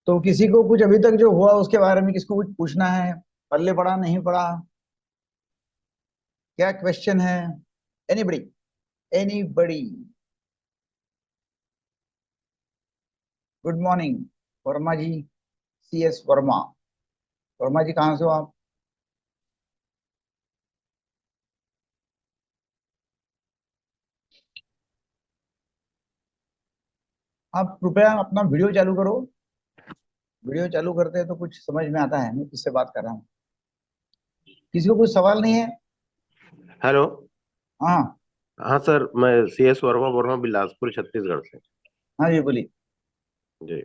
तो किसी को कुछ अभी तक जो हुआ उसके बारे में किसको कुछ पूछना है? पल्ले पड़ा नहीं पड़ा? क्या क्वेश्चन है? Anybody? Anybody? Good morning Verma ji. CS Verma. Verma ji कहाँ से हो आप? आप कृपया अपना वीडियो चालू करो। वीडियो चालू करते हैं तो कुछ समझ में आता है मैं किससे बात कर रहा हूँ। किसी को कुछ सवाल नहीं है? हेलो। हाँ। हाँ सर, मैं CS वर्मा बोल रहा हूँ, बिलासपुर छत्तीसगढ़ से। हाँ जी बोलिए। जी।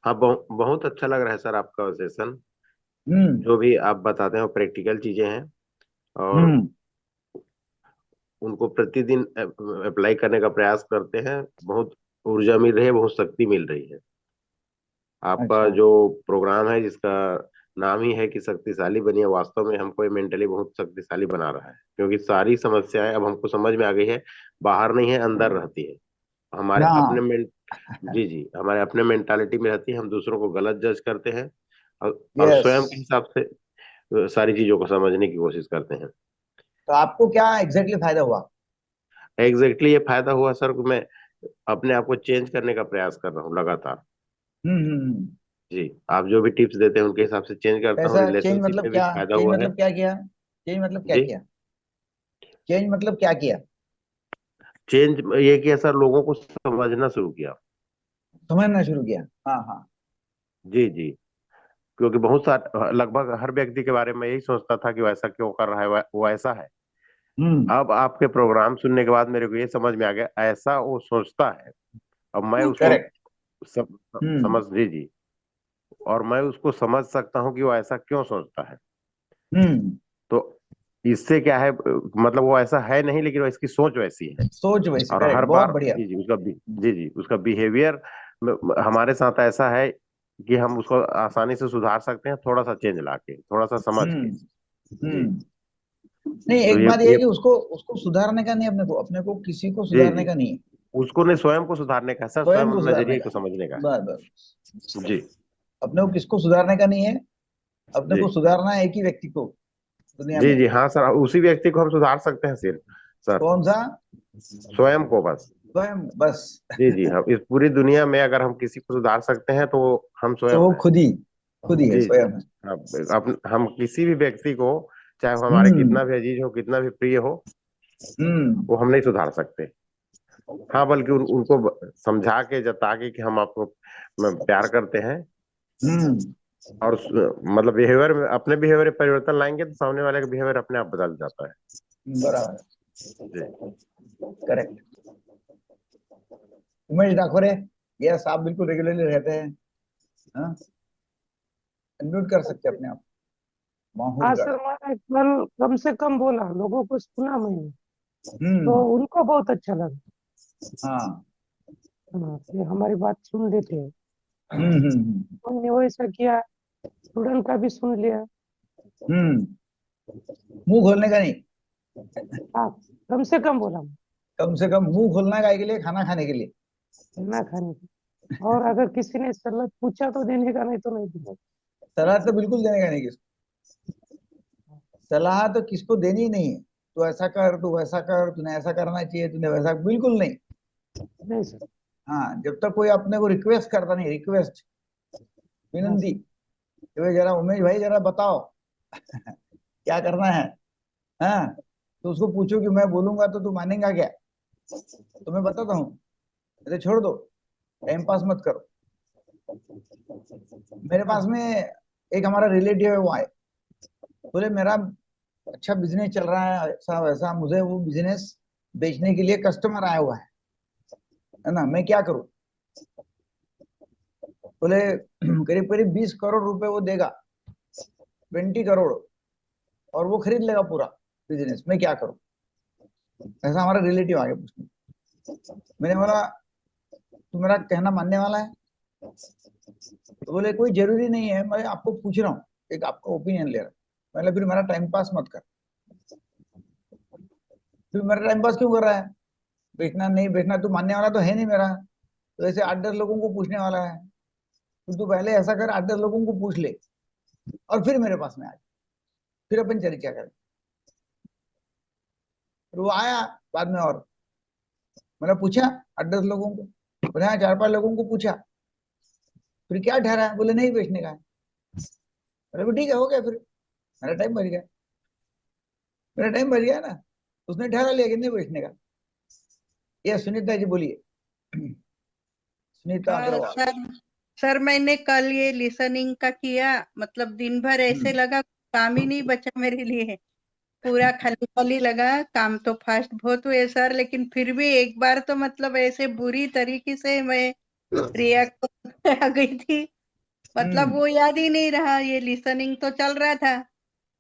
हाँ, बहुत अच्छा लग रहा है सर आपका सेशन। हम्म। जो भी आप बताते हैं वो प्रैक्टिकल चीजें हैं, और हम्म। उनको प्रतिदिन अप्लाई करने का प्रयास करते हैं। बहुत ऊर्जा मिल रही है, बहुत शक्ति मिल रही है। आपका अच्छा। जो प्रोग्राम है, जिसका नाम ही है कि शक्तिशाली बनिए, वास्तव में हमको मेंटली बहुत शक्तिशाली बना रहा है, क्योंकि सारी समस्याएं अब हमको समझ में आ गई है। बाहर नहीं है, अंदर रहती है। हमारे अपने हाँ। में जी जी, हमारे अपने मेंटालिटी में रहती है। हम दूसरों को गलत जज करते हैं, और यस। स्वयं के हिसाब से सारी चीजों को समझने की कोशिश करते हैं। तो आपको क्या एग्जैक्टली फायदा हुआ? ये फायदा हुआ सर कि मैं अपने आप को चेंज करने का प्रयास कर रहा हूँ लगातार। हम्म। जी। आप जो भी टिप्स देते हैं उनके हिसाब से चेंज करता हूँ। कैसा चेंज रिलेशनशिप मतलब में भी क्या? फायदा चेंज हुआ है। मतलब क्या किया? चेंज मतलब क्या जी। किया? चेंज मतलब क्या किया? चेंज ये किया सर, लोगों को समझना शुरू किया। समझना शुरू किया। हाँ हाँ। जी जी। क्योंकि बहुत सारे, लगभग हर व्यक्ति के बारे में यही सोचता था कि वो ऐसा क्यों कर रहा है, वो ऐसा है। हम्म। अब आपके प्रोग्राम सुनने के बाद मेरे को ये समझ में आ गया, ऐसा वो सोचता है। अब मैं उसको करेक्ट। समझ हम्म। जी। और मैं उसको समझ सकता हूँ कि वो ऐसा क्यों सोचता है। हम्म। तो इससे क्या है, मतलब वो ऐसा है नहीं, लेकिन वो इसकी सोच वैसी है। सोच वैसी, और करेक्ट, हर बहुत बार बढ़िया। जी जी उसका बिहेवियर हमारे साथ ऐसा है कि हम उसको आसानी से सुधार सकते हैं, थोड़ा सा चेंज लाके, थोड़ा सा समझ के। हम्म। जी। हम्म। नहीं, तो एक ये बात ये है ये कि उसको उसको सुधारने का नहीं, अपने को किसी को जी सुधारने जी, का नहीं है। उसको ने स्वयं को सुधारने का है सर, स्वयं स्वयं को सुधारने नजरिए का। को समझने का बस बस। है। जी अपने को किसको सुधारने का नहीं है। अपने जी को सुधारना है एक ही व्यक्ति को दुनिया जी में। जी। हाँ सर, उसी व्यक्ति को हम सुधार सकते हैं सिर्फ, सर कौन सा? स्वयं को बस। स्वयं, बस। जी जी, हम इस पूरी दुनिया में अगर हम किसी को सुधार सकते हैं तो वो हम तो स्वयं वो हैं। खुद ही है, जी जी। स्वयं है। हम किसी भी व्यक्ति को, चाहे वो हमारे हम्म। कितना भी अजीज हो, कितना भी प्रिय हो, हम्म। वो हम नहीं सुधार सकते। हाँ, बल्कि उनको समझा के, जता के कि हम आपको प्यार करते हैं, हम्म। और मतलब बिहेवियर में, अपने बिहेवियर में परिवर्तन लाएंगे तो सामने वाले का बिहेवियर अपने आप बदल जाता है। बराबर। जी करेक्ट। उमेश डाकोरे। यस, आप बिल्कुल रेगुलरली रहते हैं। हाँ। अनम्यूट कर सकते हैं अपने आप। हाँ माहौर सर, गढ़। मैंने कल कम से कम बोला, लोगों को सुना मैंने, तो हम्म। उनको बहुत अच्छा लगा। हाँ। हाँ, कि हमारी बात सुन लेते हैं। हम्म। उन्होंने वैसा किया, स्टूडेंट का भी सुन लिया। हम्म। मुंह खोलने का नहीं। हाँ, कम से कम बोला मैं, कम से कम मुंह खोलना का के लिए, खाना खाने के लिए। ना खाने की। और अगर किसी ने सलाह पूछा तो देने का, नहीं तो नहीं देने सलाह तो बिल्कुल देने का नहीं किसको। सलाह तो किसको देनी ही नहीं है। तू ऐसा कर, तू वैसा कर, तूने ऐसा करना चाहिए, तूने वैसा, बिल्कुल नहीं। का। नहीं सर। हाँ, जब तक कोई अपने को रिक्वेस्ट करता नहीं, रिक्वेस्ट, हाँ विनंती सर। कि भाई जरा उमेश भाई जरा बताओ क्या करना है। हाँ। तो उसको पूछो कि मैं बोलूंगा तो तू मानेगा क्या? तो मैं बताता हूँ। इसे छोड़ दो। टाइम पास मत करो। मेरे पास में एक हमारा रिलेटिव है, वो आए। बोले मेरा अच्छा बिजनेस चल रहा है, ऐसा वैसा, मुझे वो बिजनेस बेचने के लिए कस्टमर आया हुआ है ना, मैं क्या करूं? बोले करीब करीब 20 करोड़ रुपए वो देगा। 20 करोड़। और वो खरीद लेगा पूरा बिजनेस, मैं क्या करूं? ऐसा हमारा रिलेटिव आगे पूछने। मैंने बोला तू मेरा कहना मानने वाला है? तो बोले कोई जरूरी नहीं है, मैं आपको पूछ रहा हूँ, एक आपका ओपिनियन ले रहा हूँ। मैंने फिर मेरा टाइम पास मत कर। फिर मेरा टाइम पास क्यों कर रहा है? बेचना नहीं बेचना तू मानने वाला तो है नहीं मेरा। तो ऐसे 8-10 लोगों को पूछने वाला है। तो तू पहले ऐसा कर, 8-10 लोगों को पूछ ले और फिर मेरे पास में आ जा, फिर अपन चर्चा करें। फिर वो आया बाद में, और मैंने पूछा 8-10 लोगों को, बोले हाँ 4-5 लोगों को पूछा। फिर क्या ठहरा? बोले नहीं बेचने का है। बोले ठीक है, हो गया, फिर मेरा टाइम बच गया, मेरा टाइम बच गया ना। उसने ठहरा लिया कि नहीं बेचने का। ये सुनीता जी बोलिए। सुनीता हाँ अग्रवाल। सर, सर मैंने कल ये लिसनिंग का किया, मतलब दिन भर ऐसे लगा काम ही नहीं बचा मेरे लिए, पूरा खाली खाली लगा। काम तो फास्ट बहुत हुए सर, लेकिन फिर भी एक बार तो मतलब ऐसे बुरी तरीके से मैं रिएक्ट आ गई थी, मतलब वो याद ही नहीं रहा, ये लिसनिंग तो चल रहा था।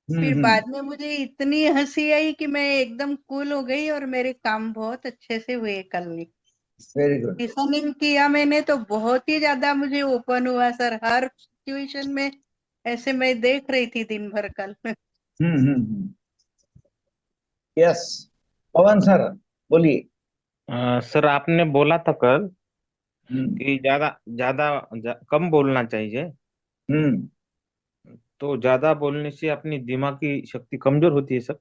फिर बाद में मुझे इतनी हंसी आई कि मैं एकदम कूल हो गई और मेरे काम बहुत अच्छे से हुए कल। Very good. लिसनिंग किया मैंने तो बहुत ही ज्यादा मुझे ओपन हुआ सर, हर सिचुएशन में ऐसे मैं देख रही थी दिन भर कल। यस, पवन सर बोलिए। सर आपने बोला था कल हम्म कि ज्यादा ज्यादा कम बोलना चाहिए, हम्म तो ज्यादा बोलने से अपनी दिमाग की शक्ति कमजोर होती है सर।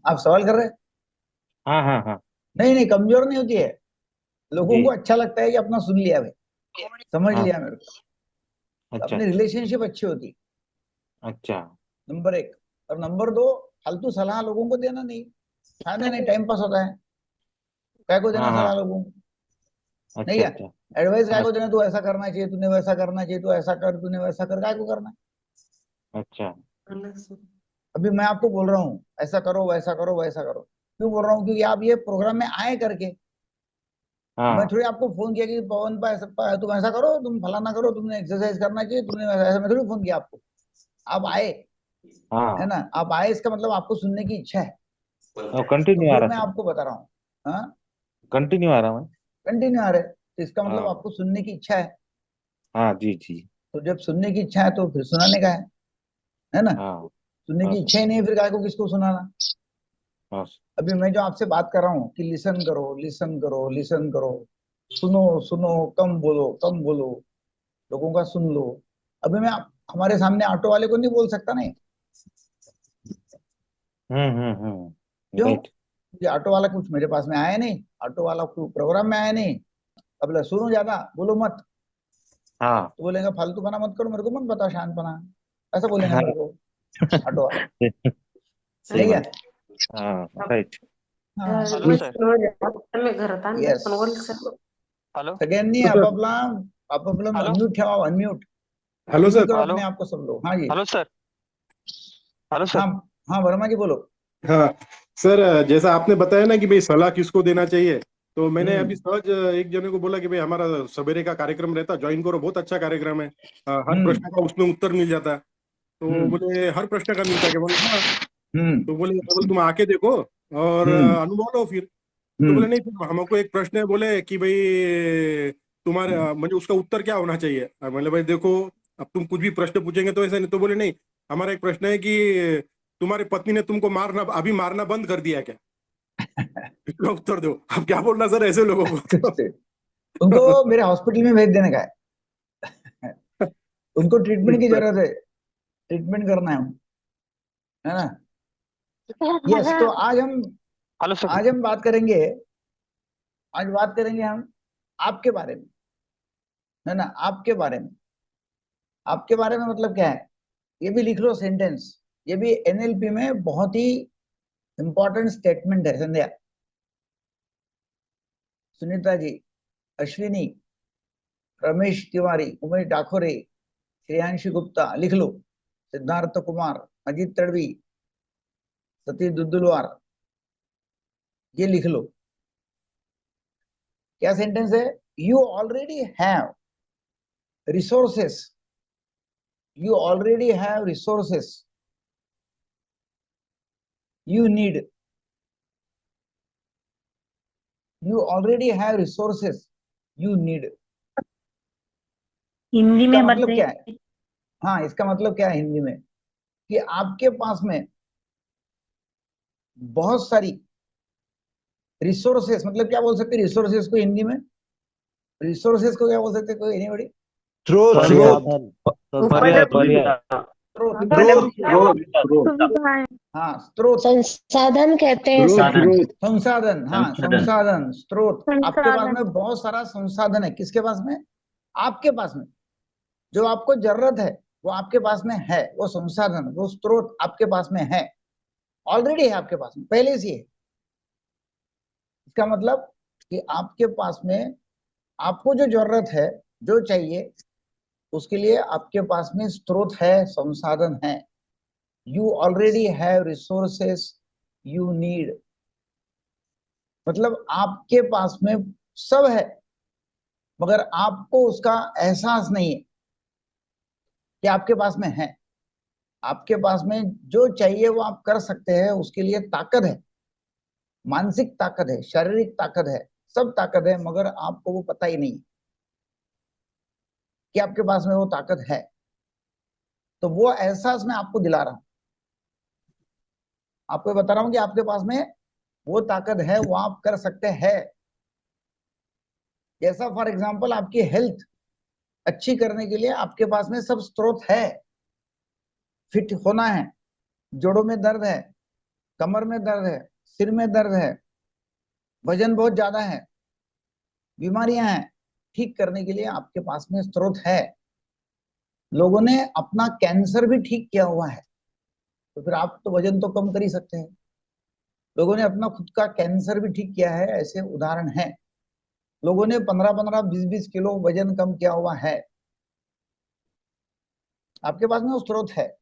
आप सवाल कर रहे हैं? हाँ हाँ हाँ। नहीं नहीं, कमजोर नहीं होती है। लोगों जी। को अच्छा लगता है कि अपना सुन लिया भाई, समझ हाँ। लिया मेरे को। अच्छा अपनी रिलेशनशिप अच्छी होती, अच्छा। नंबर 1। और नंबर 2, फालतू सलाह लोगों को देना नहीं, फायदा नहीं, टाइम पास होता है। काय को देना हाँ सलाह हाँ। लोगों को? नहीं अच्छा है। अच्छा। एडवाइस काय हाँ। को देना? तू ऐसा करना चाहिए, तूने वैसा करना चाहिए, तू ऐसा कर, तूने वैसा कर, काय को करना है? अच्छा। अभी मैं आपको बोल रहा हूँ ऐसा करो, वैसा करो, वैसा करो, क्यों बोल रहा हूँ? क्योंकि आप ये प्रोग्राम में आए करके। मैं हाँ थोड़ी आपको फोन किया कि पवन तुम ऐसा करो, तुम फलाना करो, तुमने एक्सरसाइज करना चाहिए, तुमने ऐसा, मैं थोड़ी फोन किया आपको। आप आए, है हाँ। ना? आप आए, इसका मतलब आपको सुनने की इच्छा है। तो कंटिन्यू आ फिर रहा मैं सर, आपको बता रहा हूँ। हाँ, कंटिन्यू आ रहा मैं। कंटिन्यू आ रहे, तो इसका मतलब हाँ आपको सुनने की इच्छा है। हाँ। जी जी। तो जब सुनने की इच्छा है तो फिर सुनाने का है ना? हाँ सुनने हाँ की सर। इच्छा ही नहीं है, फिर काय को किसको सुनाना? हाँ सर। अभी मैं जो आपसे बात कर रहा हूँ कि लिसन करो, लिसन करो, लिसन करो, सुनो सुनो, कम बोलो, कम बोलो, लोगों का सुन लो। अभी मैं हमारे सामने ऑटो वाले को नहीं बोल सकता नहीं। क्यों? राइट। क्योंकि ऑटो वाला कुछ मेरे पास में आया नहीं, ऑटो वाला कुछ प्रोग्राम में आया नहीं। अब ले सुनो, ज्यादा बोलो मत, हाँ तो बोलेगा फालतू पना मत करो, मेरे को मत बता शांत पना, ऐसा बोलेंगे हाँ। मेरे को ऑटो वाला। सही नहीं है? बात। हाँ राइट। हाँ, हॅलो सर. येस। हॅलो सगळ्यांनी आपापला आपापला हॅलो अनम्यूट ठेवा, अनम्यूट हेलो अनम्यूट सर. करो हॅलो अपने आप को सब लोग। हाँ जी। Hello sir. हॅलो हाँ सर. हाँ, वर्मा जी बोलो। हाँ सर, जैसा आपने बताया ना कि भाई सलाह किसको देना चाहिए, तो मैंने अभी हम्म सहज एक जने को बोला कि भाई हमारा सवेरे का कार्यक्रम रहता, ज्वाइन करो, बहुत अच्छा कार्यक्रम है, हर हम्म प्रश्न का उसमें उत्तर मिल जाता है। तो हम्म बोले हर प्रश्न का मिलता है क्या? बोले हाँ। हम्म तो बोले केवल तुम आके देखो और हम्म अनुभव लो फिर। तो बोले हम्म नहीं, फिर हमको एक प्रश्न है, बोले कि भाई तुम्हारे मतलब उसका उत्तर क्या होना चाहिए? बोले भाई देखो, अब तुम कुछ भी प्रश्न पूछेंगे तो ऐसा नहीं। तो बोले नहीं, हमारा एक प्रश्न है कि तुम्हारी पत्नी ने तुमको मारना, अभी मारना बंद कर दिया क्या? इसका उत्तर दो। अब क्या बोलना सर ऐसे लोगों को? कुछ उनको मेरे हॉस्पिटल में भेज देने का है। उनको ट्रीटमेंट की जरूरत है, ट्रीटमेंट करना है ना? यस। तो हॅलो सर. आज हम बात करेंगे, आज बात करेंगे हम आपके बारे में, है ना? आपके बारे में, आपके बारे में मतलब क्या है? ये भी लिख लो सेंटेंस। ये भी एनएलपी में बहुत ही इंपॉर्टेंट स्टेटमेंट है। संध्या, सुनीता जी, अश्विनी, रमेश तिवारी, उमेश डाकोरे, श्रेयांशी गुप्ता, लिख लो। सिद्धार्थ कुमार, अजीत तड़वी, सतीश दुद्दुलवार, ये लिख लो। क्या सेंटेंस है? You already have resources, you already have resources you need, you already have resources you need। Hindi इसका में मतलब क्या बताइए। है? हाँ, इसका मतलब क्या है हिंदी में? कि आपके पास में बहुत सारी रिसोर्सेस, मतलब क्या बोल सकते हैं रिसोर्सेस को हिंदी में? रिसोर्सेस को क्या बोल सकते हैं? कोई एनीबॉडी? स्रोत स्रोत पर्याय पर्याय हाँ स्रोत, संसाधन कहते हैं स्रोत सर। स्रोत संसाधन, हाँ संसाधन। संसाधन, स्रोत। आपके पास संसाधन। में बहुत सारा संसाधन है। किसके पास में? आपके पास में। जो आपको जरूरत है वो आपके पास में है, वो संसाधन, वो स्रोत आपके पास में है, ऑलरेडी है आपके पास में, पहले से है। इसका मतलब कि आपके पास में आपको जो जरूरत है, जो चाहिए, उसके लिए आपके पास में स्रोत है, संसाधन है। You already have resources you need. मतलब आपके पास में सब है, मगर आपको उसका एहसास नहीं है कि आपके पास में है। आपके पास में जो चाहिए वो आप कर सकते हैं, उसके लिए ताकत है, मानसिक ताकत है, शारीरिक ताकत है, सब ताकत है, मगर आपको वो पता ही नहीं कि आपके पास में वो ताकत है। तो वो एहसास मैं आपको दिला रहा हूं, आपको बता रहा हूं कि आपके पास में वो ताकत है, वो आप कर सकते हैं। जैसा फॉर एग्जांपल आपकी हेल्थ अच्छी करने के लिए आपके पास में सब स्रोत है। फिट होना है, जोड़ों में दर्द है, कमर में दर्द है, सिर में दर्द है, वजन बहुत ज्यादा है, बीमारियां हैं, ठीक करने के लिए आपके पास में स्रोत है। लोगों ने अपना कैंसर भी ठीक किया हुआ है, तो फिर आप तो वजन तो कम कर ही सकते हैं। लोगों ने अपना खुद का कैंसर भी ठीक किया है, ऐसे उदाहरण हैं। लोगों ने 15-15, 20-20 किलो वजन कम किया हुआ है। आपके पास में वो स्रोत है।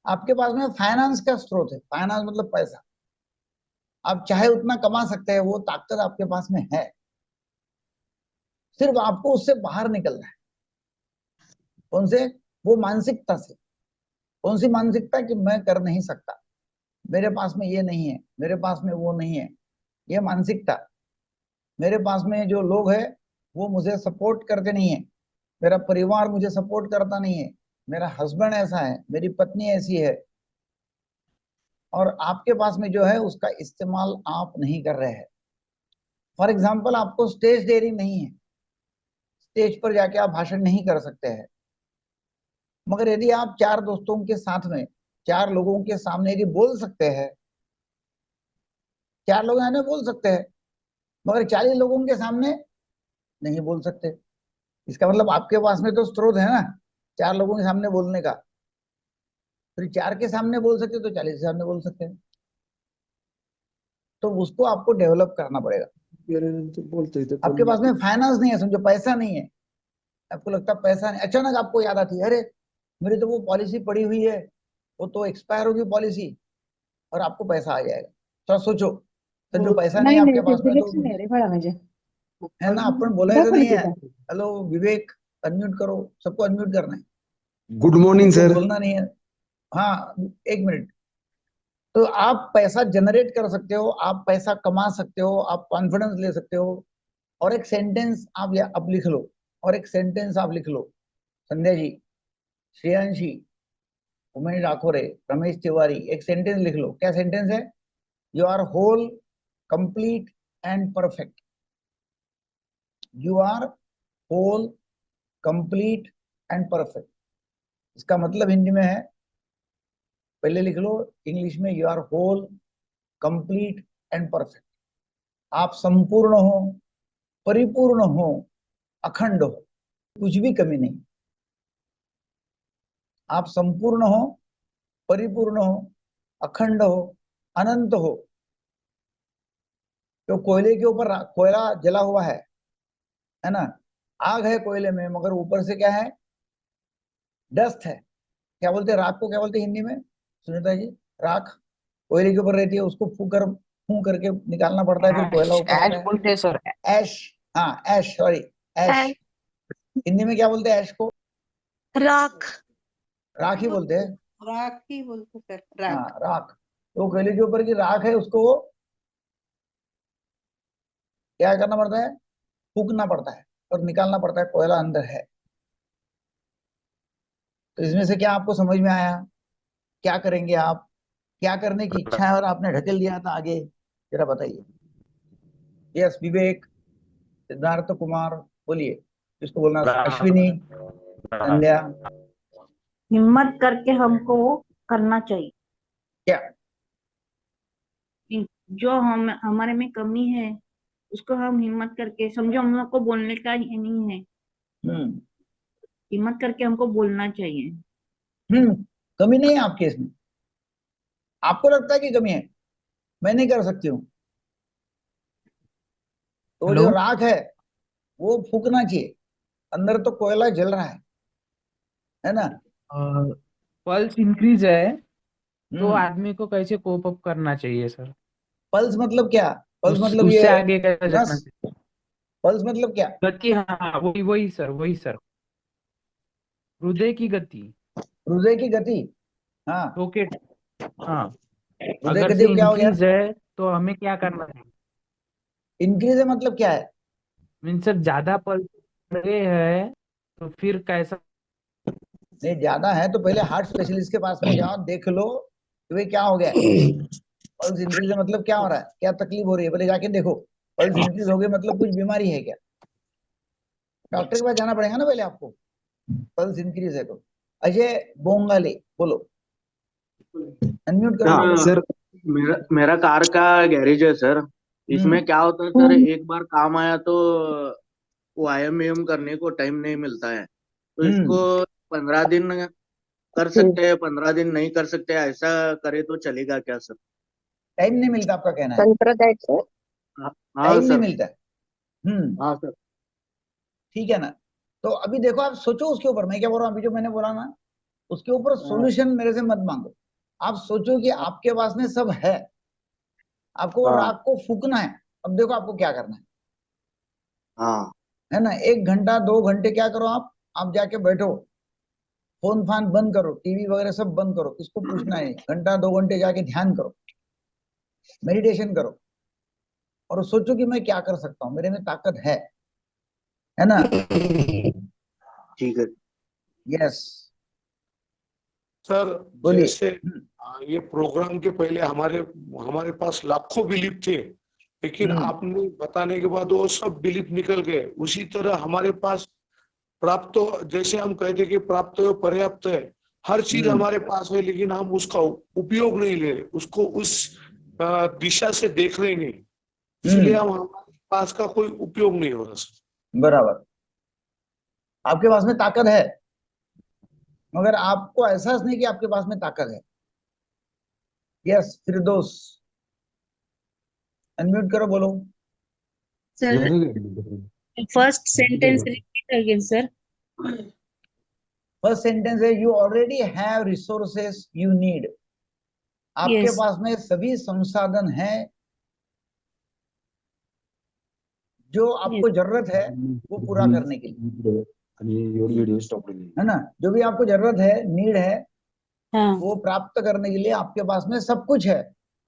आपके पास में फाइनेंस का स्रोत है। फाइनेंस मतलब पैसा, आप चाहे उतना कमा सकते हैं, वो ताकत आपके पास में है। सिर्फ आपको उससे बाहर निकलना है। कौन से? वो मानसिकता से। कौन सी मानसिकता? कि मैं कर नहीं सकता, मेरे पास में ये नहीं है, मेरे पास में वो नहीं है, ये मानसिकता। मेरे पास में जो लोग हैं वो मुझे सपोर्ट करते नहीं है, मेरा परिवार मुझे सपोर्ट करता नहीं है, मेरा हस्बैंड ऐसा है, मेरी पत्नी ऐसी है, और आपके पास में जो है उसका इस्तेमाल आप नहीं कर रहे हैं। फॉर एग्जाम्पल, आपको स्टेज डेयरिंग नहीं है, स्टेज पर जाके आप भाषण नहीं कर सकते हैं, मगर यदि आप 4 दोस्तों के साथ में 4 लोगों के सामने यदि बोल सकते हैं, 4 लोग हैं बोल सकते हैं, मगर 40 लोगों के सामने नहीं बोल सकते। इसका मतलब आपके पास में तो स्रोत है ना 4 लोगों के सामने बोलने का। फिर 4 के सामने बोल सकते तो 40 के सामने बोल सकते हैं। तो उसको आपको डेवलप करना पड़ेगा। बोलते थे आपके पास में फाइनेंस नहीं है, समझो, पैसा नहीं है। आपको लगता है पैसा नहीं, अचानक आपको याद आती है, अरे मेरी तो वो पॉलिसी पड़ी हुई है, वो तो एक्सपायर होगी पॉलिसी, और आपको पैसा आ जाएगा। थोड़ा सोचो, तो जो पैसा नहीं है आपके पास में, तो है ना, अपन बोला तो नहीं है। हेलो विवेक, अनम्यूट करो, सबको अनम्यूट करना है, गुड मॉर्निंग सबको सर। बोलना नहीं है। हाँ, 1 मिनट। तो आप पैसा जनरेट कर सकते हो, आप पैसा कमा सकते हो, आप कॉन्फिडेंस ले सकते हो। और एक सेंटेंस आप अब लिख लो, और एक सेंटेंस आप लिख लो। संध्या जी, श्रेयांशी, उमेश राखोरे, रमेश तिवारी, एक सेंटेंस लिख लो। क्या सेंटेंस है? You are whole, complete and perfect. You are whole, complete and perfect. इसका मतलब हिंदी में है, पहले लिख लो इंग्लिश में, you are whole, complete and perfect. आप संपूर्ण हो, परिपूर्ण हो, अखंड हो, कुछ भी कमी नहीं। आप संपूर्ण हो, परिपूर्ण हो, अखंड हो, अनंत हो। तो कोयले के ऊपर कोयला जला हुआ है ना, आग है कोयले में, मगर ऊपर से क्या है? डस्ट है। क्या बोलते हैं राख को? क्या बोलते हैं हिंदी में सुनीता जी? राख कोयले के ऊपर रहती है, उसको फूंक करके निकालना पड़ता है, फिर कोयला ऊपर आता है। बोलते हैं सर। ऐश, हाँ ऐश, सॉरी ऐश। हिंदी में क्या बोलते हैं ऐश को? राख। राख ही बोलते हैं। राख ही बोलते सर, हाँ राख। राख। तो कोयले के ऊपर की राख है, उसको क्या करना पड़ता है? फूकना पड़ता है और निकालना पड़ता है, कोयला अंदर है। तो इसमें से क्या आपको समझ में आया? क्या करेंगे आप? क्या करने की इच्छा है और आपने ढकेल दिया था आगे? जरा बताइए। यस विवेक, सिद्धार्थ कुमार, बोलिए। इसको बोलना अश्विनी, संध्या, हिम्मत करके हमको करना चाहिए। क्या? जो हम हमारे में कमी है उसको हम हिम्मत करके, समझो हम लोग को बोलने का ये नहीं है, हम्म हिम्मत करके हमको बोलना चाहिए। कमी नहीं है आपके इसमें। आपको लगता है कि कमी है, मैं नहीं कर सकती हूँ, तो जो राख है वो फूकना चाहिए, अंदर तो कोयला जल रहा है ना। पल्स इंक्रीज है तो हम्म आदमी को कैसे कोप अप करना चाहिए सर? पल्स मतलब क्या? पल्स मतलब उससे ये आगे कैसे जाना नस। चाहिए? पल्स मतलब क्या? गति, हाँ वही वही सर, हृदय की गति, हृदय की गति। हाँ, रॉकेट। हाँ, हृदय अगर गति से क्या हो गया? इंक्रीज है तो हमें क्या करना है? इंक्रीज है मतलब क्या है? मीन सर ज्यादा पल्स रहे हैं तो फिर कैसा? नहीं, ज्यादा है तो पहले हार्ट स्पेशलिस्ट के पास में जाओ, देख लो कि भाई क्या हो गया है। पल्स इंक्रीज है मतलब क्या हो रहा है, क्या तकलीफ हो रही है, पहले जाके देखो। पल्स इंक्रीज हो गई मतलब कुछ बीमारी है क्या? डॉक्टर के पास जाना पड़ेगा ना पहले आपको, पल्स इंक्रीज है तो। अजय बोंगाले, बोलो, अनम्यूट करो, हाँ बोलो। सर, मेरा मेरा कार का गैरेज है सर। इसमें क्या होता है सर, एक बार काम आया तो वो IMEM करने को टाइम नहीं मिलता है, तो इसको हम्म 15 दिन कर सकते हैं, 15 दिन नहीं कर सकते, ऐसा करे तो चलेगा क्या सर? टाइम नहीं मिलता, आपका कहना है? संप्रदाय सर। हाँ हाँ टाइम नहीं सर। मिलता है। हाँ सर। ठीक है ना। तो अभी देखो, आप सोचो उसके ऊपर, मैं क्या बोल रहा हूँ अभी जो मैंने बोला ना, उसके ऊपर सॉल्यूशन मेरे से मत मांगो। आप सोचो कि आपके पास में सब है, आपको वो हाँ राख को फूकना है। अब देखो आपको क्या करना हाँ है ना। 1 घंटा 2 घंटे क्या करो आप जाके बैठो, फोन फान बंद करो, टीवी वगैरह सब बंद करो, किसको पूछना है, घंटा 2 घंटे जाके ध्यान करो, मेडिटेशन करो, और सोचो कि मैं क्या कर सकता हूँ, मेरे में ताकत है ना। ठीक है। यस, सर बोलिए। जैसे ये प्रोग्राम के पहले हमारे हमारे पास लाखों बिलीफ थे, लेकिन आपने बताने के बाद वो सब बिलीफ निकल गए। उसी तरह हमारे पास प्राप्त, जैसे हम कहते कि प्राप्त है पर्याप्त है, हर चीज हमारे पास है, लेकिन हम उसका उपयोग नहीं ले रहे, उसको उस दिशा से देख रहे नहीं, इसलिए हम हमारे पास का कोई उपयोग नहीं हो रहा सर। बराबर, आपके पास में ताकत है, मगर आपको एहसास नहीं कि आपके पास में ताकत है। यस, फिरदौस, अनम्यूट करो, बोलो। Sir first sentence repeat again sir. First sentence है, you already have resources you need. आपके Yes. पास में सभी संसाधन हैं जो आपको जरूरत है वो पूरा करने के लिए, है ना। जो भी आपको जरूरत है, नीड है, हाँ वो प्राप्त करने के लिए आपके पास में सब कुछ है।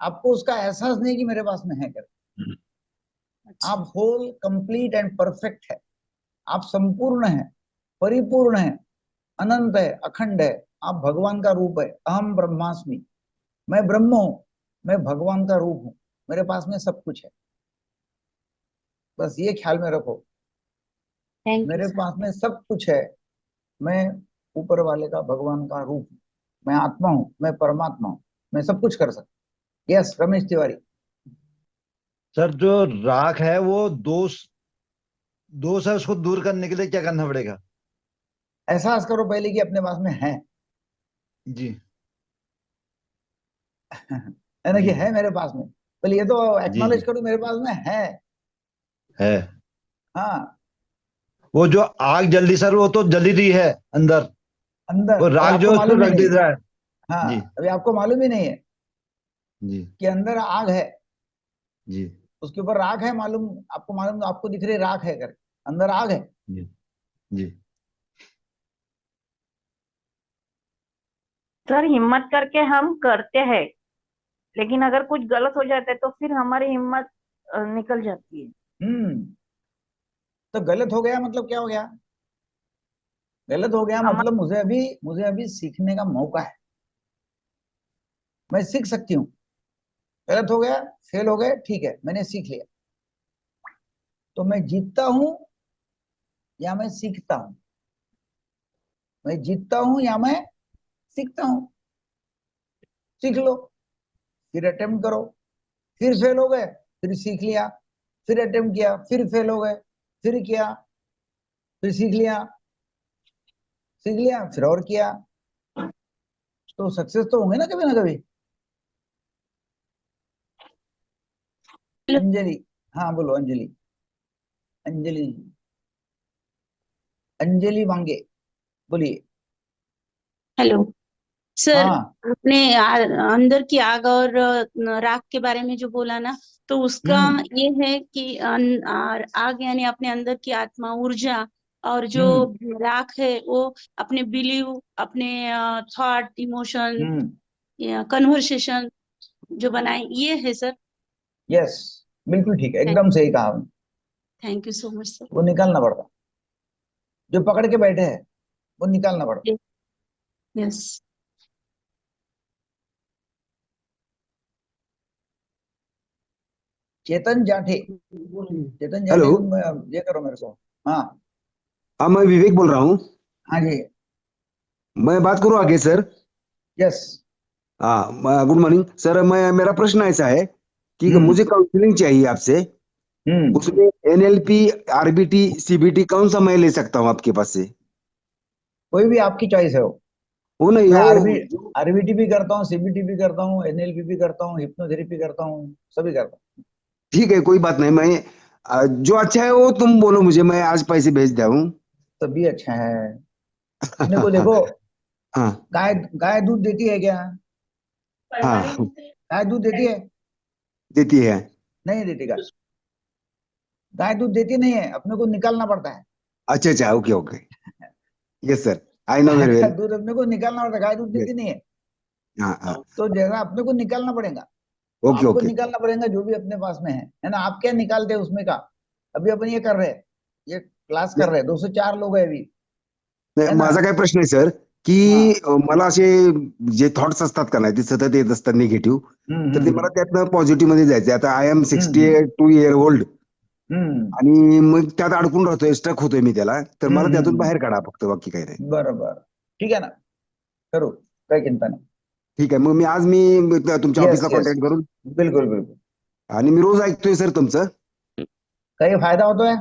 आपको उसका एहसास नहीं कि मेरे पास में है कर। आप होल, कंप्लीट एंड परफेक्ट है, आप संपूर्ण है, परिपूर्ण है, अनंत है, अखंड है। आप भगवान का रूप है, अहम ब्रह्मास्मि, मैं ब्रह्म हूं, मैं भगवान का रूप हूं, मेरे पास में सब कुछ है। बस ये ख्याल में रखो, थैंक यू मेरे सर। पास में सब कुछ है, मैं ऊपर वाले का, भगवान का रूप हूं, मैं आत्मा हूं, मैं परमात्मा हूं, मैं सब कुछ कर सकता। यस, रमेश तिवारी। सर जो राख है वो दोष दोष है, उसको दूर करने के लिए क्या करना पड़ेगा? एहसास करो पहले कि अपने पास में है जी है ना, कि जी है मेरे पास में। पहले ये तो जी एक्नॉलेज जी करो मेरे पास में है। हाँ, वो जो आग जल रही सर, वो तो जली रही है अंदर, अंदर, वो और राख आपको जो है उसको मालूम ही रख नहीं दे है। रहा है। हाँ, जी अभी आपको मालूम ही नहीं है जी कि अंदर आग है, जी उसके ऊपर राख है, मालूम, आपको मालूम, आपको दिख रही राख है कर, अंदर आग है। जी जी सर हिम्मत करके हम करते हैं, लेकिन अगर कुछ गलत हो जाता है तो फिर हमारी हिम्मत निकल जाती है। तो गलत हो गया मतलब क्या हो गया? गलत हो गया हमारे मतलब मुझे अभी सीखने का मौका है, मैं सीख सकती हूँ। गलत हो गया, फेल हो गए, ठीक है, मैंने सीख लिया, तो मैं जीतता हूं या मैं सीखता हूं? मैं जीतता हूं या मैं सीखता हूं? सीख लो, फिर अटेम्प्ट करो, फिर फेल हो गए, फिर सीख लिया, फिर अटेम्प्ट किया, फिर फेल हो गए, फिर किया, फिर सीख लिया, फिर और किया, तो सक्सेस तो होंगे ना कभी ना कभी। अंजलि, हाँ बोलो अंजलि। अंजलि, अंजलि मांगे, बोलिए। हेलो सर, हाँ आपने अंदर की आग और राख के बारे में जो बोला ना, तो उसका ये है कि आग यानी अपने अंदर की आत्मा ऊर्जा, और जो राख है वो अपने बिलीव, अपने थॉट, इमोशन, कन्वर्सेशन जो बनाए, ये है सर। यस, बिल्कुल ठीक है, एकदम सही कहा आपने। Thank you so much sir. वो निकालना पड़ता, जो पकड़ के बैठे हैं वो निकालना पड़ता। यस। चेतन जाठे, चेतन जाठे, हेलो। तुम ये करो मेरे को। हाँ हाँ, मैं विवेक बोल रहा हूँ। हाँ जी, मैं बात करूँ आगे सर? यस। हाँ, गुड मॉर्निंग सर। मेरा प्रश्न ऐसा है कि मुझे काउंसलिंग चाहिए आपसे। उसमें NLP, RBT, CBT कौन सा मैं ले सकता हूँ आपके पास से? कोई भी आपकी चॉइस है वो नहीं मैं हो। आरबीटी भी करता हूँ, सीबीटी भी करता हूँ, एनएलपी भी करता हूँ, हिप्नोथेरेपी करता हूँ, सभी करता हूँ। ठीक है, कोई बात नहीं। जो अच्छा है वो तुम बोलो मुझे, मैं आज पैसे भेज दूँ। तभी अच्छा है। अपने को देखो, हाँ गाय गाय दूध देती है क्या? हाँ, गाय दूध देती है? देती है। नहीं देती। गाय दूध देती नहीं है, अपने को निकालना पड़ता है। अच्छा अच्छा, okay okay. Yes sir, I know guy very का वेल। दूध अपने को निकालना पड़ता है, गाय दूध देती नहीं है। हाँ हाँ, तो जैसा अपने को निकालना पड़ेगा, तो ओके आपको ओके। निकालना पड़ेगा जो भी अपने पास में है ना। आप क्या निकालते हैं उसमें का? अभी अपन ये कर रहे हैं, ये क्लास कर रहे हैं, 204 लोग हैं अभी, है ना। माझा काय प्रश्न आहे सर, की मला असे जे थॉट्स असतात का नाही, ते सतत येत असतात निगेटिव्ह, तर ते मला त्यातनं पॉझिटिव्ह मध्ये जायचं. आता आय एम 62 year old आणि मग त्यात अडकून राहतोय, स्टक होतोय मी त्याला. तर मला त्यातून बाहेर काढा फक्त, बाकी काही नाही. बरोबर, ठीक है ना, करो, काही चिंता नाही. ठीक आहे, मग मी तुमच्या ऑफिसला कॉन्टॅक्ट करून. बिलकुल बिलकुल. आणि मी रोज ऐकतोय सर तुमचं. काही फायदा होतोय?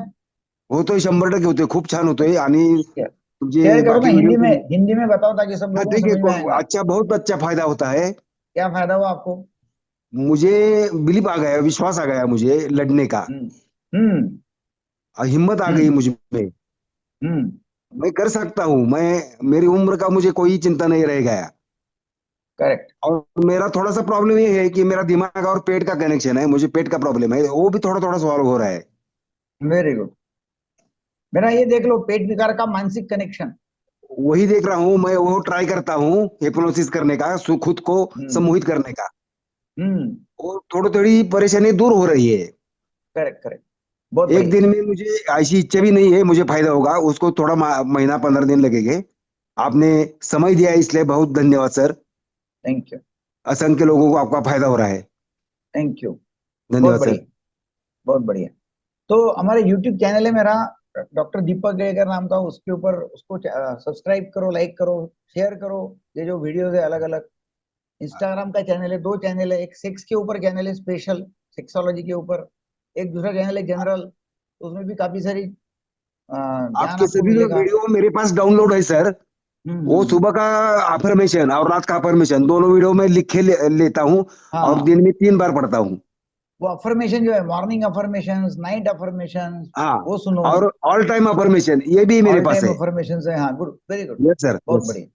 होतोय, 100% होतोय, खूप छान होतोय. आणि शेयर जे करो, मैं बाकी व्हिडिओ. हिंदी में बताओ ताकि सब लोगों को ठीक समझ में है, आएगा। अच्छा, बहुत अच्छा फायदा होता है. क्या फायदा हुआ आपको? मुझे बिलीव आ गया, विश्वास आ गया मुझे लड़ने का, हिम्मत आ गई मुझ में. मैं कर सकता हूँ, मेरी उम्र का मुझे कोई चिंता नहीं रह गया. करेक्ट। और मेरा थोड़ा सा प्रॉब्लम ये है कि मेरा दिमाग और पेट का कनेक्शन है, मुझे पेट का प्रॉब्लम है, वो भी थोड़ा थोड़ा सॉल्व हो रहा है. Very good. मेरा ये देख लो, पेट विकार का मानसिक कनेक्शन, वही देख रहा हूँ मैं, वो ट्राई करता हूँ हिप्नोसिस करने का, खुद को सम्मोहित करने का. और थोड़ी थोड़ी परेशानी दूर हो रही है. करेक्ट करेक्ट, बहुत एक दिन में मुझे ऐसी इच्छा भी नहीं है, मुझे फायदा होगा, उसको थोड़ा महीना 15 दिन लगेंगे. आपने समय दिया इसलिए बहुत धन्यवाद सर. Thank you. असंख्य लोगों को आपका फायदा हो रहा है. थैंक यू, बहुत धन्यवाद बढ़िया, सर. बहुत बढ़िया। तो हमारे YouTube चैनल है मेरा, डॉक्टर दीपक गेकर नाम का, उसके ऊपर उसको सब्सक्राइब करो, लाइक करो, शेयर करो। ये जो वीडियोस है अलग अलग। इंस्टाग्राम का चैनल है, 2 चैनल है, एक सेक्स के ऊपर चैनल है, स्पेशल सेक्सोलॉजी के ऊपर, एक दूसरा चैनल है जनरल, उसमें भी काफी सारी ज्ञान आपके आपको सभी मिलेगा। वीडियो मेरे पास डाउनलोड है सर. वो सुबह का अफर्मेशन और रात का अफर्मेशन दोनों वीडियो में लिख के लेता हूँ, और दिन में 3 बार पढ़ता हूँ. वो अफर्मेशन जो है, मॉर्निंग अफर्मेशंस, नाइट अफर्मेशंस, वो सुनो। और ऑल टाइम अफर्मेशन ये भी मेरे ऑल पास टाइम है. अफर्मेशंस है, हाँ, good, very good, yes sir, बहुत बढ़िया।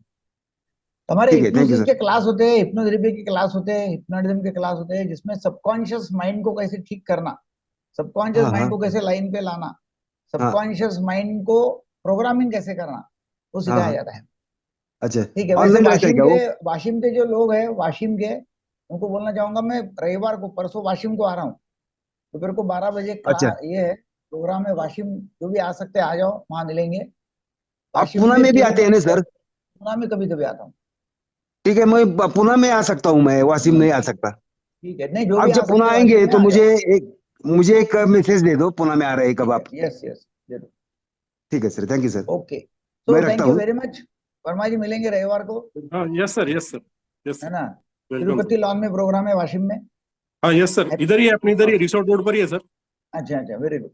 हमारे ठीक है, थैंक यू हिप्नोसिस सर. के क्लास होते हैं, हिप्नोथेरेपी के क्लास होते हैं, हिप्नोटिज्म के क्लास होते हैं, जिसमें सबकॉन्शियस माइंड को कैसे ठीक करना, सबकॉन्शियस माइंड को कैसे लाइन पे लाना, सबकॉन्शियस माइंड को प्रोग्रामिंग कैसे करना, वो सिखाया जाता है। अच्छा, ठीक है। वैसे ऑनलाइन रहता है क्या वो? वाशिम के जो लोग हैं, वाशिम के, उनको बोलना चाहूंगा, मैं रविवार को, परसों वाशिम को आ रहा हूँ, दोपहर को 12 बजे अच्छा, क्लास, ये है प्रोग्राम है वाशिम। जो भी आ सकते हैं आ जाओ, वहां मिलेंगे। आप वाशिम पुणे में में भी आते हैं ना सर? पुणे में कभी कभी आता हूँ। ठीक है, मैं पुणे में आ सकता हूँ, मैं वाशिम नहीं आ सकता. ठीक है, नहीं, जो भी आप आ जब पुणे सकते हैं आएंगे वाशिम में तो आ जाओ। मुझे एक मैसेज दे दो, पुणे में आ रहे हैं कब आप. यस यस, जरूर। ठीक है sir, thank you sir. Okay, so मैं थैंक रखता यू हूँ। Very much. वर्मा जी मिलेंगे रविवार को, हाँ, yes sir, yes sir, yes है सर, ना? वेलकम। तिरुपति लॉन में प्रोग्राम है वाशिम में। हाँ यस सर, इधर ही है, अपने इधर ही रिसोर्ट रोड पर ही है सर। अच्छा अच्छा, very good.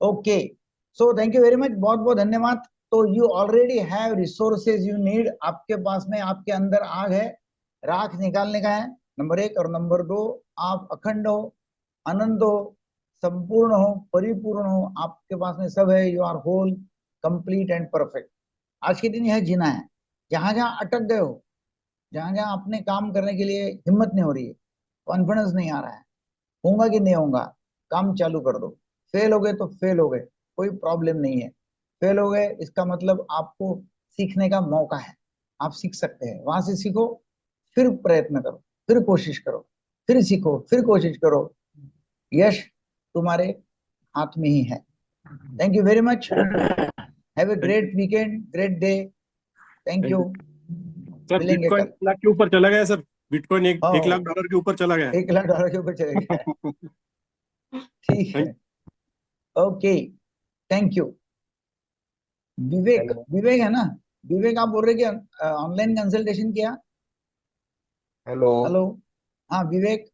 Okay, so thank you very much, बहुत बहुत धन्यवाद। तो you already have resources you need, आपके पास में, आपके अंदर आग है, राख निकालने का है, नंबर 1। और नंबर 2, आप अखंड हो, अनंत हो, संपूर्ण हो, परिपूर्ण हो, आपके पास में सब है। You are whole, complete and perfect. आज के दिन यह जीना है। जहां जहां अटक गए हो, जहां जहां अपने काम करने के लिए हिम्मत नहीं हो रही है, कॉन्फिडेंस नहीं आ रहा है, होगा कि नहीं होगा, काम चालू कर दो। फेल हो गए तो फेल हो गए, कोई प्रॉब्लम नहीं है। फेल हो गए इसका मतलब आपको सीखने का मौका है, आप सीख सकते हैं। वहां से सीखो, फिर प्रयत्न करो, फिर कोशिश करो, फिर सीखो, फिर कोशिश करो। यश तुम्हारे हाथ में ही है। Thank you very much, have a great weekend, great day. Thank you. Sir मिलेंगे बिटकॉइन कल। 1 लाख के ऊपर चला गया सर, बिटकॉइन एक हाँ, लाख डॉलर के ऊपर चला गया। $1 लाख के ऊपर चले गया। ठीक है, ओके, थैंक यू। विवेक, विवेक है ना? विवेक, आप बोल रहे कि ऑनलाइन कंसल्टेशन किया? हेलो हेलो, हाँ विवेक,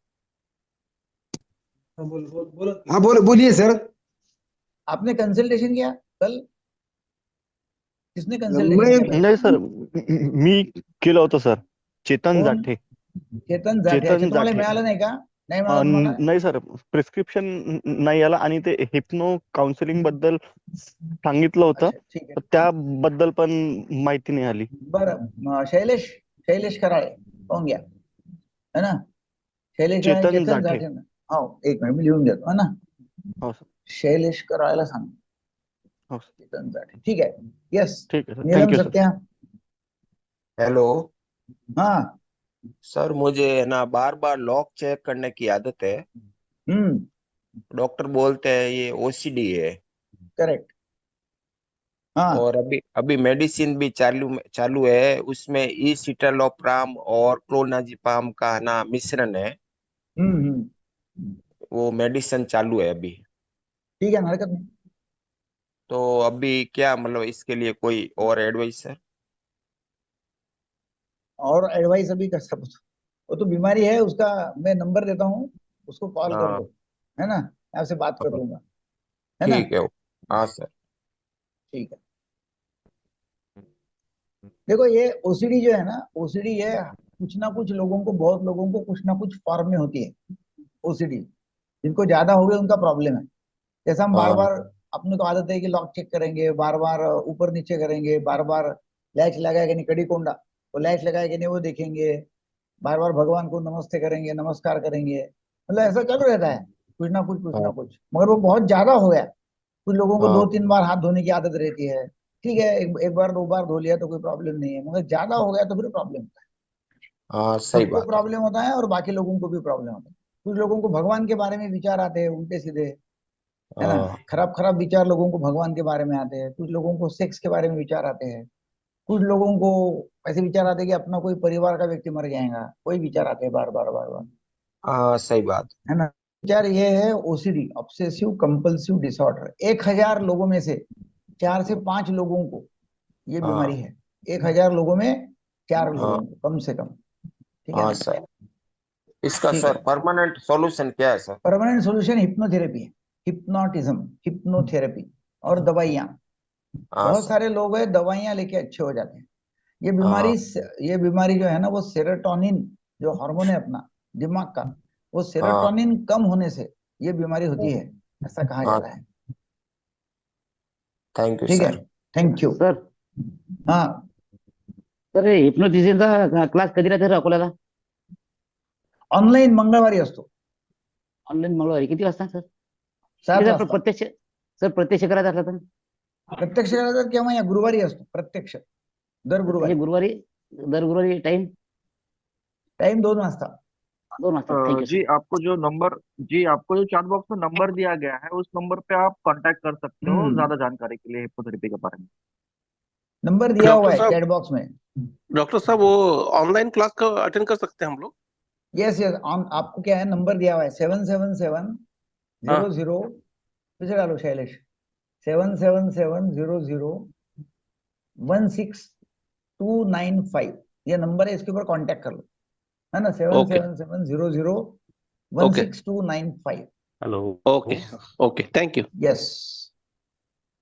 हाँ बोलिए सर। आपने कंसल्टेशन किया कल? किसने कंसल्टेशन किया भाई? नाही सर, मी केलं होतं सर, चेतन कोण? जाठे. चेतन जाठे. अच्छा, तुम्हाला मिळालं नाही का? नाही मिळालं तुम्हाला? नाही सर, प्रिस्क्रिप्शन नाही आला आणि ते हिप्नो काउन्सिलिंग बद्दल सांगितलं होतं, अच्छा, ठीक तर आहे। त्याबद्दल पण माहिती नाही आली. बरं, शैलेश कराळे पाहून घ्या, है ना? शैलेश कराळे, चेतन चेतन जाठे. जाठे ना? हो, एक मिनिट मी लिहून घेतो, है ना? हो सर, शैलेश कराळेला सांग, हो सर, चेतन जाठे, ठीक है। यस, ठीक है sir, Neelam thank you sir. Satya. Hello हाँ, सर, मुझे ना बार बार लॉक चेक करने की आदत है। डॉक्टर बोलते हैं ये ओसीडी है। करेक्ट। हाँ, और अभी अभी मेडिसिन भी चालू है, उसमें इसिटालोप्राम और क्लोनाजिपाम का ना मिश्रण है। वो मेडिसिन चालू है अभी। ठीक है ना, हरकत नहीं। तो अभी क्या मतलब इसके लिए कोई और एडवाइस सर? और एडवाइस अभी कर सकते, वो तो बीमारी है, उसका मैं नंबर देता हूँ, उसको कॉल कर हाँ दो, है ना? मैं आपसे बात कर लूंगा, है ना? ठीक है। हाँ सर। ठीक है। देखो ये ओसीडी जो है ना, ओसीडी है, कुछ ना कुछ लोगों को, बहुत लोगों को कुछ ना कुछ फॉर्म में होती है ओसीडी। जिनको ज्यादा हो गया उनका प्रॉब्लम है। जैसा हम बार हाँ बार, अपने को आदत है कि लॉक चेक करेंगे, बार बार ऊपर नीचे करेंगे, बार बार लैच लगाए कि नहीं, कड़ी कोंडा वो लैच लगाए कि नहीं वो देखेंगे, बार बार भगवान को नमस्ते करेंगे, नमस्कार करेंगे, मतलब ऐसा चालू रहता है, कुछ ना कुछ, कुछ ना हाँ कुछ। मगर वो बहुत ज्यादा हो गया। कुछ लोगों को हाँ 2-3 बार हाथ धोने की आदत रहती है, ठीक है, एक बार 2 बार धो लिया तो कोई प्रॉब्लम नहीं है, मगर ज्यादा हो गया तो फिर प्रॉब्लम होता है। हाँ, सही सबको बात है। प्रॉब्लम होता है और बाकी लोगों को भी प्रॉब्लम होता है। कुछ लोगों को भगवान के बारे में विचार आते हैं उल्टे सीधे, है ना? हाँ खराब खराब विचार लोगों को भगवान के बारे में आते हैं। कुछ लोगों को सेक्स के बारे में विचार आते हैं। कुछ लोगों को ऐसे विचार आते हैं कि अपना कोई परिवार का व्यक्ति मर जाएगा, कोई विचार आते हैं बार बार बार बार, हाँ, सही बात। है ना? विचार ये है ओसीडी, ऑब्सेसिव कंपल्सिव डिसऑर्डर। 1000 लोगों में से 4 से 5 लोगों को ये बीमारी हाँ है। 1000 लोगों में 4 हाँ लोगों को कम से कम, ठीक है हाँ ना? सर। इसका ठीक सर है। परमानेंट सॉल्यूशन क्या है सर? परमानेंट सॉल्यूशन हिप्नोथेरेपी है, हिप्नोटिज्म, हिप्नोथेरेपी और दवाइयाँ। हाँ बहुत सर। सारे लोग हैं दवाइयाँ लेके अच्छे हो जाते हैं। ये बीमारी, हाँ ये बीमारी जो है ना, वो सेरोटोनिन जो हार्मोन है अपना दिमाग का, वो हाँ सेरोटोनिन कम होने से ये बीमारी होती है, ऐसा कहा हाँ, जाता है। थैंक यू ठीक है, सर। Thank you. सर हा सर हिप्नोटिझमचा क्लास कधी राहते अकोल्याला? ऑनलाईन मंगळवारी असतो, ऑनलाईन मंगळवारी किती वाजता सर? 7 सर वाजता। प्रत्यक्ष, सर प्रत्यक्ष करायचं असलं तर? प्रत्यक्ष करायचं केव्हा? या गुरुवारी असतो प्रत्यक्ष, दर प्रत्यक्ष गुरुवारी। दर गुरुवारी टाइम टाइम 2 वाजता। 2 वाजता। थँक्यू जी सर। आपको जो नंबर जी आपको जो चैट बॉक्स में नंबर दिया गया है उस नंबर पे आप कांटेक्ट कर सकते हो ज्यादा जानकारी के लिए हिप्नोथेरेपी के बारे में। नंबर दिया हुआ डॉक्टर है साहब, चैट बॉक्स में। डॉक्टर साहब वो ऑनलाइन क्लास का अटेंड कर सकते हैं हम लोग? यस यस, आपको क्या है, नंबर दिया हुआ है 777 हाँ 00, पीछे डालो शैलेश, 7770016 ये नंबर है, इसके ऊपर कांटेक्ट कर लो, है ना। Okay 7770016 hello okay okay thank you yes.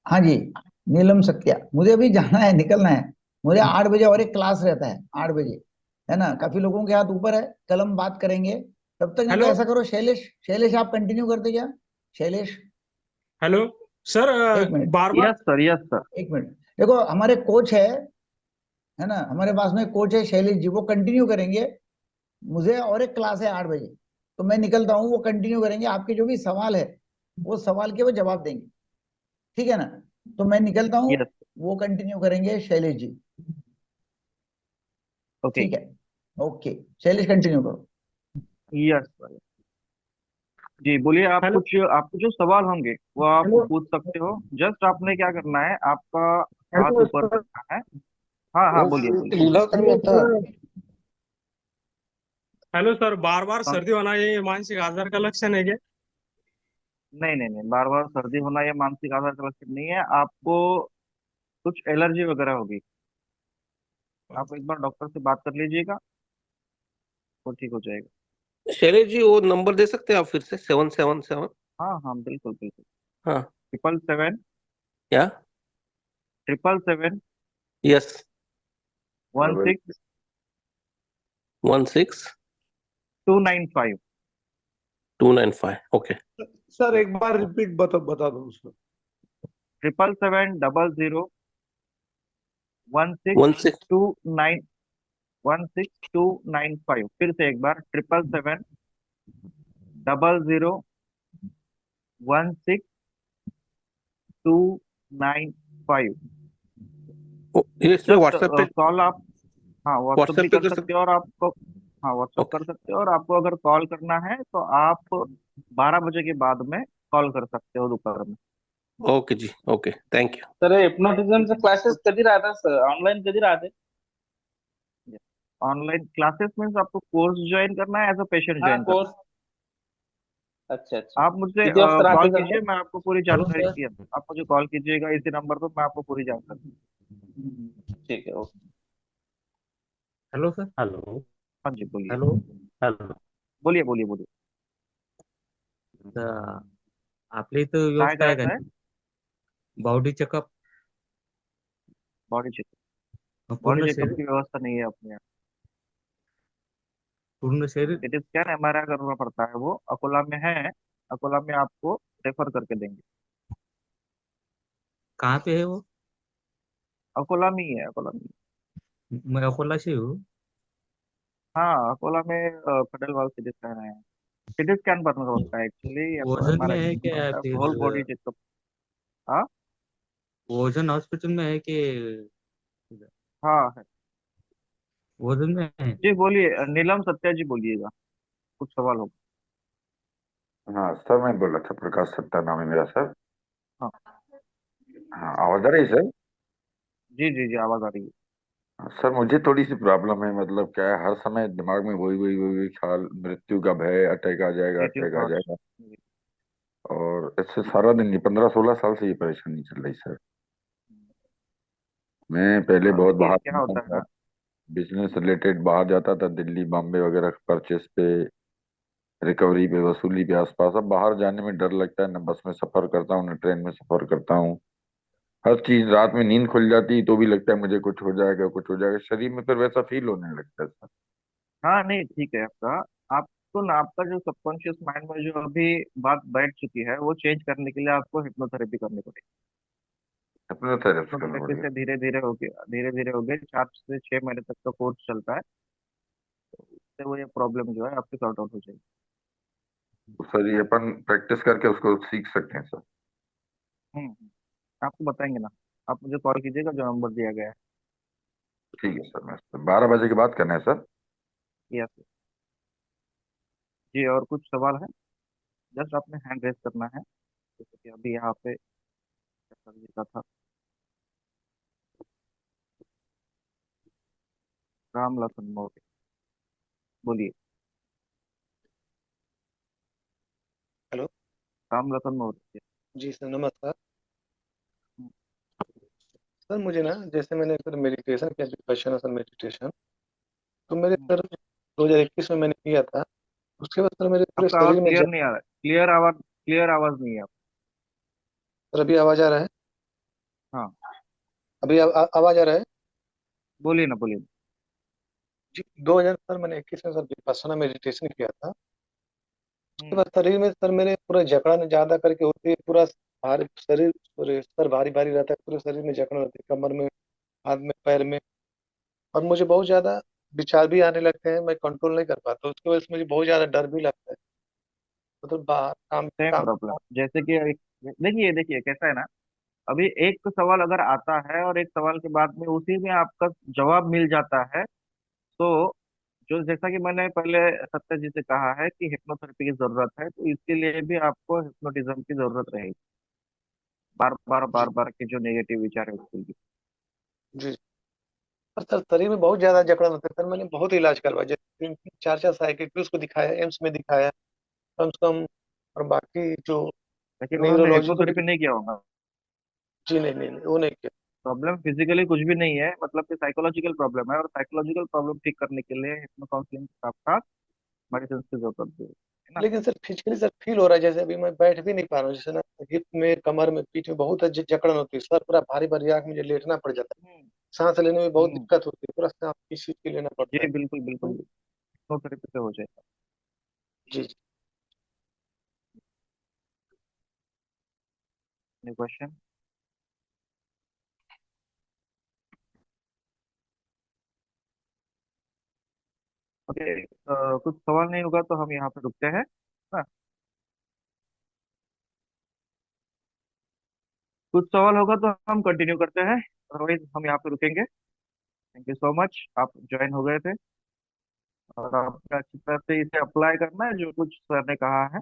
हाँ जी, नीलम सत्या, मुझे अभी जाना है, निकलना है मुझे। 8 बजे और एक क्लास रहता है, 8 बजे, है ना। काफी लोगों के हाथ ऊपर है, कल हम बात करेंगे। तब तक नहीं तो ऐसा करो, शैलेश, शैलेश आप कंटिन्यू करते क्या, शैलेश? हेलो सर, एक मिनट, बार बार यस सर। एक मिनट, देखो हमारे कोच है ना, हमारे पास में कोच है शैलेश जी, वो कंटिन्यू करेंगे। मुझे और एक क्लास है 8 बजे, तो मैं निकलता हूँ, वो कंटिन्यू करेंगे। आपके जो भी सवाल है, वो सवाल के वो जवाब देंगे, ठीक है ना। तो मैं निकलता हूँ, यस वो कंटिन्यू करेंगे शैलेश जी, ओके ठीक है। ओके शैलेश, कंटिन्यू करो। Yes sir. जी बोलिए, आप हेलो कुछ आपको जो सवाल होंगे वो आप हेलो पूछ सकते हो। जस्ट आपने क्या करना है, आपका हाथ हेलो ऊपर सर, करना है। हाँ हाँ, वो बोलिए बोलिए। लीला कर हेलो लेता सर, हेलो सर, बार बार हाँ, सर्दी होना ये मानसिक आजार का लक्षण है क्या? नहीं नहीं नहीं, बार बार सर्दी होना या मानसिक आधार का लक्षण नहीं है। आपको कुछ एलर्जी वगैरह होगी, आप एक बार डॉक्टर से बात कर लीजिएगा, वो ठीक हो जाएगा। शैलेश जी वो नंबर दे सकते हैं आप फिर से 777 हाँ हाँ, बिल्कुल बिल्कुल। हाँ 777 या 777 यस 16 16 295 295 ओके सर एक बार रिपीट बता दो उसको। 777 00 16 1629 16295। फिर से एक बार, 777 00 16295। ये इसमें जस्ट व्हाट्सएप पे कॉल आप, हाँ व्हाट्सअप भी व्हाट्सएप पे कर कर सकते सकते हो, और आपको, हाँ व्हाट्सअप ओके कर सकते हो। और आपको अगर कॉल करना है तो आप 12 बजे के बाद में कॉल कर सकते हो, दोपहर में। ओके जी ओके थँक यू सर हिप्नोटिझमचे क्लासेस कधी राहतात सर, ऑनलाईन कधी राहते? ऑनलाइन क्लासेस मीन्स आपको कोर्स ज्वाइन करना है, एज अ पेशेंट हाँ ज्वाइन करना कोर्स, अच्छा है। अच्छा, आप मुझसे किती वाजता कॉल राहते सर कीजिए, ते? मैं आपको पूरी हेलो जानकारी, सर, yes, आप मुझे कॉल कीजिएगा इसी नंबर पर, मैं आपको पूरी जानकारी। ठीक है ओके। हेलो सर, हेलो हाँ जी बोलिए, हेलो हेलो बोलिए बोलिए बोलिए। तर आपल्या इथं काय व्यवस्था आहे का करायचं है? नाही? Body checkup body checkup? Body पूर्ण चेकअप शरीर, की व्यवस्था नहीं है अपने यहाँ। पूर्ण शरीर सिटी स्कैन एमआरआई करना पड़ता है, वो अकोला में है। अकोला में आपको रेफर करके देंगे। कहाँ पे है वो? अकोला में ही है, अकोला में ही। मैं अकोला से हूँ। हाँ अकोला में खडलवाल सिटी स्कैन है। सिटी स्कैन करना होता है एक्चुअली, आपको ओझन में एमआरआई है करना क्या पड़ता है, फिर? Whole body checkup. हाँ ओझन हॉस्पिटल में है कि? हाँ है। ओझन में है? जी बोलिए, नीलम सत्या जी बोलिएगा, कुछ सवाल होगा। हाँ सर, मैं बोल रहा था, प्रकाश सत्ता नाम है मेरा सर। हाँ हाँ, आवाज आ रही है सर? जी जी जी, आवाज आ रही है। हाँ, सर मुझे थोड़ी सी प्रॉब्लम है, मतलब क्या है, हर समय दिमाग में वही वही वही वही ख्याल, मृत्यु का भय, अटैक आ जाएगा, नेगेटिव अटैक आ थॉट्स। जाएगा। और इससे सारा दिन नहीं, 15-16 साल से ये परेशानी चल रही सर। मैं पहले बहुत देखिए बाहर क्या घूमा होता है था, ना, बिजनेस रिलेटेड बाहर जाता था, दिल्ली बॉम्बे वगैरह, परचेस पे, रिकवरी पे, वसूली पे, आसपास। अब बाहर जाने में डर लगता है, न बस में सफर करता हूँ, न ट्रेन में सफर करता हूँ। हर चीज, रात में नींद खुल जाती तो भी लगता है मुझे कुछ हो जाएगा, कुछ हो जाएगा, शरीर में फिर वैसा फील होने लगता है सर। हाँ नहीं ठीक है आपका। आपको ना, आपका जो सबकॉन्शियस माइंड में जो अभी बात बैठ चुकी है, वो चेंज करने के लिए आपको हिप्नोथेरेपी करनी पड़ेगी। हिप्नोथेरेपी करना हिप्नोथेरेपी पड़ेगा। से धीरे धीरे होके, धीरे धीरे हो गए, 4 से 6 महीने तक का कोर्स चलता है। उससे वो ये प्रॉब्लम जो है आपकी सॉर्ट आउट हो जाएगी। तो सर ये अपन प्रैक्टिस करके उसको सीख सकते हैं सर? आपको बताएंगे ना, आप मुझे कॉल कीजिएगा, जो नंबर दिया गया है। ठीक है सर, मैं 12 बजे के बाद करना है सर? यस जी। और कुछ सवाल है? जस्ट आपने हैंड रेस करना है, जैसे कि अभी यहाँ पे सर जी का था। राम लखन मौर्य, बोलिए। हेलो राम लखन मौर्य। जी सर, नमस्कार। सर मुझे ना जैसे मैंने सर मेडिटेशन किया, विपश्यना मेडिटेशन, तो मेरे सर 2021 में मैंने किया था। उसके बाद सर मेरे पूरे आपका आवाज शरीर में क्लियर नहीं आ रहा है, क्लियर आवाज नहीं है आप। सर अभी आवाज आ रहा है? हाँ अभी आवाज आ रहा है? बोलिए ना, बोलिए। जी 2000 सर मैंने 21 में सर विपश्यना मेडिटेशन किया था। उसके बाद शरीर में सर मेरे पूरा जकड़न ज्यादा करके होती है, पूरा भारी शरीर, पूरे सर भारी भारी रहता है, पूरे शरीर में जकड़न होती है, कमर में, हाथ में, पैर में। और मुझे बहुत ज्यादा विचार भी आने लगते हैं, मैं कंट्रोल नहीं कर पाता, उसकी वजह से मुझे बहुत ज्यादा डर भी लगता है। मतलब बाहर काम सेम काम प्रॉब्लम, जैसे कि देखिए देखिए कैसा है ना, अभी एक सवाल अगर आता है और एक सवाल के बाद में उसी में आपका जवाब मिल जाता है, तो जो जैसा कि मैंने पहले सत्य जी से कहा है कि हिप्नोथेरेपी की जरूरत है, तो इसके लिए भी आपको हिप्नोटिज्म की जरूरत रहेगी। बार के जो नेगेटिव विचार है उसके लिए। जी। और सर शरीर में बहुत ज्यादा जकड़न होता है सर, मैंने बहुत इलाज करवाया, जैसे 3-4 साइकियाट्रिस्ट को दिखाया, एम्स में दिखाया कम से कम। और बाकी जो लेकिन उन्होंने न्यूरोलॉजी को हिप्नोथेरेपी नहीं किया होगा। जी नहीं, वो नहीं किया। प्रॉब्लम फिजिकली कुछ भी नहीं है, मतलब कि साइकोलॉजिकल प्रॉब्लम है, और साइकोलॉजिकल प्रॉब्लम ठीक करने के लिए हिप्नो काउंसलिंग के साथ साथ मेडिसिन की जरूरत है ना। लेकिन सर फिजिकली सर फील हो रहा है, जैसे अभी मैं बैठ भी नहीं पा रहा हूँ, जैसे ना हिप में, कमर में, पीठ में बहुत जकड़न होती है, सर पूरा भारी भारी, आंख मुझे लेटना पड़ जाता है, सांस लेने में बहुत दिक्कत होती है, पूरा सांस खींच खींच के लेना पड़ता जी है। बिल्कुल बिल्कुल, हिप्नोथेरेपी से हो जाएगा। जी। क्वेश्चन? ओके, कुछ सवाल नहीं होगा तो हम यहाँ पे रुकते हैं ना। कुछ सवाल होगा तो हम कंटिन्यू करते हैं, अदरवाइज हम यहाँ पे रुकेंगे। थैंक यू सो मच, आप ज्वाइन हो गए थे और आपने अच्छी तरह से इसे अप्लाई करना है जो कुछ सर ने कहा है।